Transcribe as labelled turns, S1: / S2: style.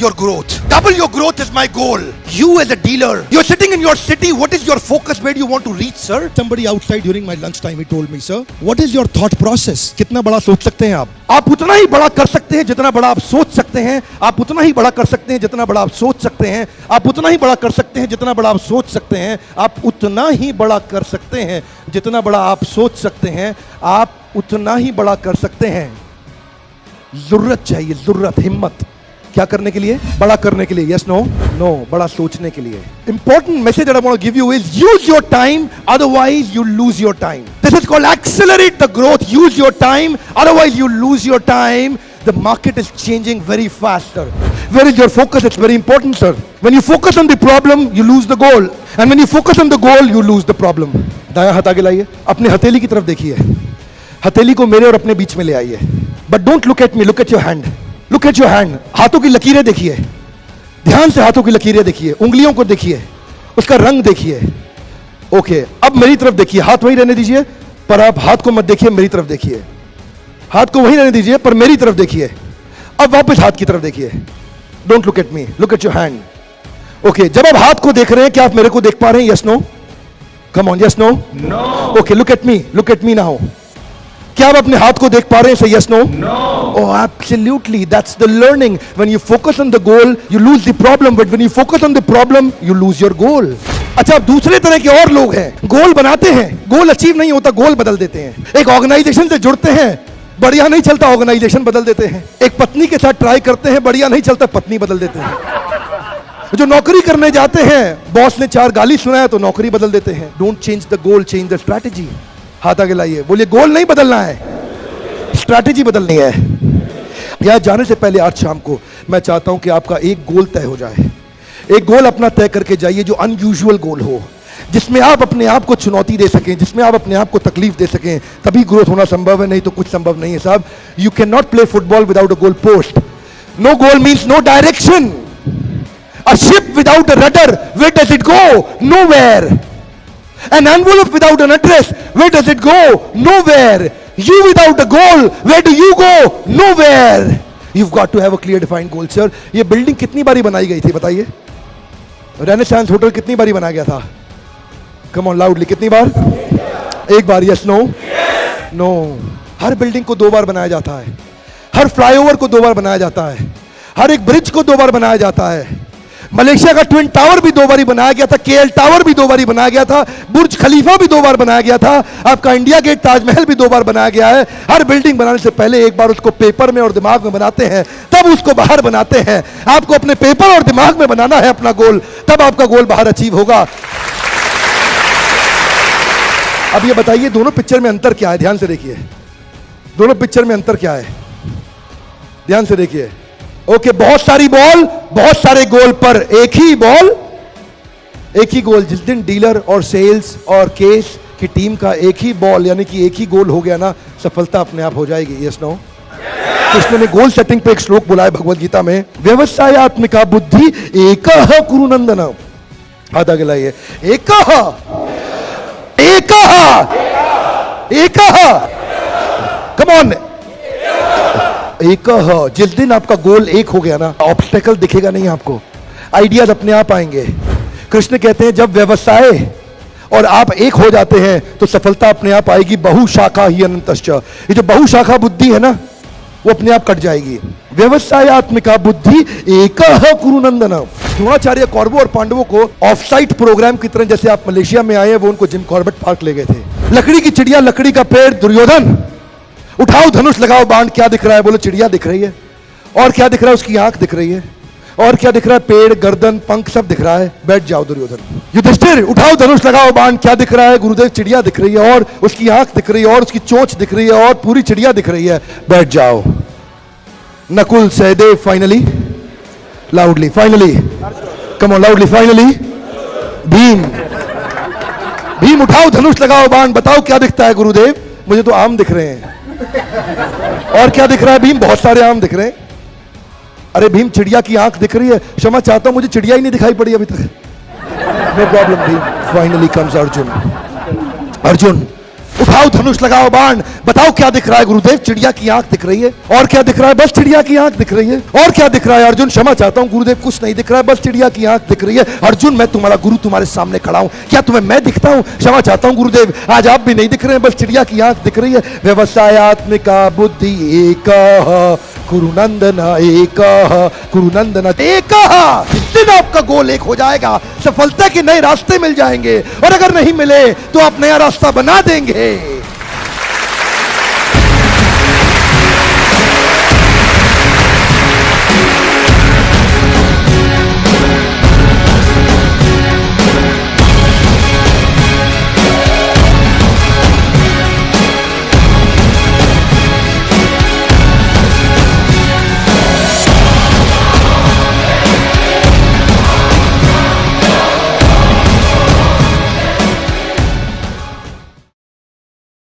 S1: your growth. Double your growth is my goal. You as a dealer, you're sitting in your city. What is your focus? Where do you want to reach, sir?
S2: Somebody outside during my lunch time, he told me, sir, what is your thought process? कितना बड़ा सोच सकते हैं आप?
S1: आप उतना ही बड़ा कर सकते हैं जितना बड़ा आप सोच सकते हैं. आप उतना ही बड़ा कर सकते हैं जितना बड़ा आप सोच सकते हैं. आप उतना ही बड़ा कर सकते हैं जितना बड़ा आप सोच सकते हैं. आप उतना ही बड़ा कर सकते हैं जितना बड़ा आप सोच सकते हैं. आप उतना ही बड़ा कर सकते हैं. जरूरत चाहिए, जरूरत, हिम्मत. क्या करने के लिए? बड़ा करने के लिए. Yes, no? नो, बड़ा सोचने के लिए. Important message that I want to give you is use your time, otherwise you lose your time. This is called accelerate the growth. Use your time, otherwise you lose your time. The market is changing very fast, sir. Where is your focus? It's very important, sir. When you focus on the problem, you lose the goal. And when you focus on the goal, you lose the problem. दायां हाथ आगे लाइए. अपने हथेली की तरफ देखिए. हथेली को मेरे और अपने बीच में ले आइए. But don't look at me, look at your hand. Look at your hand. हाथों की लकीरें देखिए. ध्यान से हाथों की लकीरें देखिए. उंगलियों को देखिए. उसका रंग देखिए. ओके, अब मेरी तरफ देखिए. हाथ वही रहने दीजिए, पर आप हाथ को मत देखिए, मेरी तरफ देखिए. हाथ को वही रहने दीजिए, पर मेरी तरफ देखिए. अब वापस हाथ की तरफ देखिए. Don't look at me, look at your hand. Okay, जब आप हाथ को देख रहे हैं, क्या आप मेरे को देख पा रहे हैं? Yes, no? Come on, yes, no? No. Okay, look at me now. क्या आप अपने हाथ को देख पा रहे हैं? Say yes, no? No. Oh, absolutely. That's the learning. When you focus on the goal, you lose the problem. But when you focus on the problem, you lose your goal. अच्छा, अब दूसरे तरह के और लोग हैं. गोल बनाते हैं, गोल अचीव नहीं होता, गोल बदल देते हैं. एक ऑर्गेनाइजेशन से जुड़ते हैं, बढ़िया नहीं चलता, ऑर्गेनाइजेशन बदल देते हैं. एक पत्नी के साथ ट्राई करते हैं, बढ़िया नहीं चलता, पत्नी बदल देते हैं. जो नौकरी करने जाते हैं, बॉस ने 4 गाली सुनाया तो नौकरी बदल देते हैं. Don't change the goal, change the strategy. हाथ आगे लाइए. बोलिए, गोल नहीं बदलना है, स्ट्रैटेजी बदलनी है. यहां जाने से पहले आज शाम को मैं चाहता हूं कि आपका एक गोल तय हो जाए. एक गोल अपना तय करके जाइए जो अनयूजुअल गोल हो, जिसमें आप अपने आप को चुनौती दे सकें, जिसमें आप अपने आप को तकलीफ दे सकें. तभी ग्रोथ होना संभव है, नहीं तो कुछ संभव नहीं है साहब. You can not play football without a goal post. No goal means no direction. A ship without a rudder, where does it go? Nowhere. An envelope without an address, where does it go? Nowhere. You without a goal, where do you go? Nowhere. You've got to have a clear defined goal, sir. ये building कितनी बारी बनाई गई थी बताइए? Renaissance hotel कितनी बारी बनाया गया था? Come on loudly, कितनी बार? एक बार. Yes, no? No. हर बिल्डिंग को 2 बार बनाया जाता है. हर फ्लाईओवर को 2 बार बनाया जाता है. हर एक ब्रिज को 2 बार बनाया जाता है. मलेशिया का ट्विन टावर भी 2 बारी बनाया गया था. KL टावर भी 2 बारी बनाया गया था. बुर्ज खलीफा भी 2 बार बनाया गया था. आपका इंडिया गेट, ताजमहल भी 2 बार बनाया गया है. हर बिल्डिंग बनाने से पहले एक बार उसको पेपर में और दिमाग में बनाते हैं, तब उसको बाहर बनाते हैं. आपको अपने पेपर और दिमाग में बनाना है अपना गोल, तब आपका गोल बाहर अचीव होगा. अब ये बताइए, दोनों पिक्चर में अंतर क्या है? ध्यान से देखिए. दोनों पिक्चर में अंतर क्या है? ध्यान से देखिए. ओके, बहुत सारी बॉल, बहुत सारे गोल, पर एक ही बॉल, एक ही गोल. जिस दिन डीलर और सेल्स और केस की टीम का एक ही बॉल यानी कि एक ही गोल हो गया ना, सफलता अपने आप हो जाएगी. Yes, no? कृष्ण ने गोल सेटिंग पे एक श्लोक बोला है भगवद गीता में, व्यवसायत्मिका बुद्धि एकः कुरुनंदन. हाथ आगे लाइए. एकः, एकः, एकः. Come on. एक. जिस दिन आपका गोल एक हो गया ना, ऑब्स्टेकल दिखेगा नहीं आपको, आइडियाज अपने आप आएंगे. कृष्ण कहते हैं जब व्यवसाय और आप एक हो जाते हैं तो सफलता अपने आप आएगी. बहुशाखा ही अनंतश्च. ये जो बहुशाखा बुद्धि है ना, वो अपने आप कट जाएगी. व्यवसायत्मिका बुद्धि एकः कुरुनंदन. द्रोणाचार्य कौरवों और पांडवों को ऑफ साइट प्रोग्राम की तरह, जैसे आप मलेशिया में आए हैं, वो उनको जिम कॉर्बेट पार्क ले गए थे. लकड़ी की चिड़िया, लकड़ी का पेड़. दुर्योधन, उठाओ धनुष, लगाओ बाण. क्या दिख रहा है? बोलो, चिड़िया दिख रही है. और क्या दिख रहा है? उसकी आंख दिख रही है. और क्या दिख रहा है? पेड़, गर्दन, पंख, सब दिख रहा है. बैठ जाओ दुर्योधन. युधिष्ठिर, उठाओ धनुष, लगाओ बाण. क्या दिख रहा है? गुरुदेव, चिड़िया दिख रही है, और उसकी आंख दिख रही है, और उसकी चोंच दिख रही है, और पूरी चिड़िया दिख रही है. बैठ जाओ. Nakul, Sahdev, finally, loudly, finally, come on loudly, finally, Bhim. Bhim, उठाओ धनुष, लगाओ बाण. बताओ क्या दिखता है? गुरुदेव, मुझे तो आम दिख रहे हैं. और क्या दिख रहा है? भीम, बहुत सारे आम दिख रहे हैं. अरे भीम, चिड़िया की आंख दिख रही है. क्षमा चाहता हूं, मुझे चिड़िया ही नहीं दिखाई पड़ी अभी तक. No problem Bhim. Finally comes Arjun. Arjun, उठाओ धनुष, लगाओ बाण. बताओ क्या दिख रहा है गुरुदेव? चिड़िया की आंख दिख रही है। और क्या दिख रहा है? बस चिड़िया की आंख दिख रही है। और क्या दिख रहा है अर्जुन? क्षमा चाहता हूं गुरुदेव, कुछ नहीं दिख रहा है, बस चिड़िया की आंख दिख रही है। अर्जुन मैं तुम्हारा गुरु तुम्हारे सामने खड़ा हूं, क्या तुम्हें मैं दिखता हूं? क्षमा चाहता हूं गुरुदेव, आज आप भी नहीं दिख रहे हैं, बस चिड़िया की आंख दिख रही है। व्यवसायात्मिका बुद्धि एक कुरुनंदन एक कुरुनंदन एक। जिस दिन आपका गोल एक हो जाएगा, सफलता के नए रास्ते मिल जाएंगे, और अगर नहीं मिले तो आप नया रास्ता बना देंगे।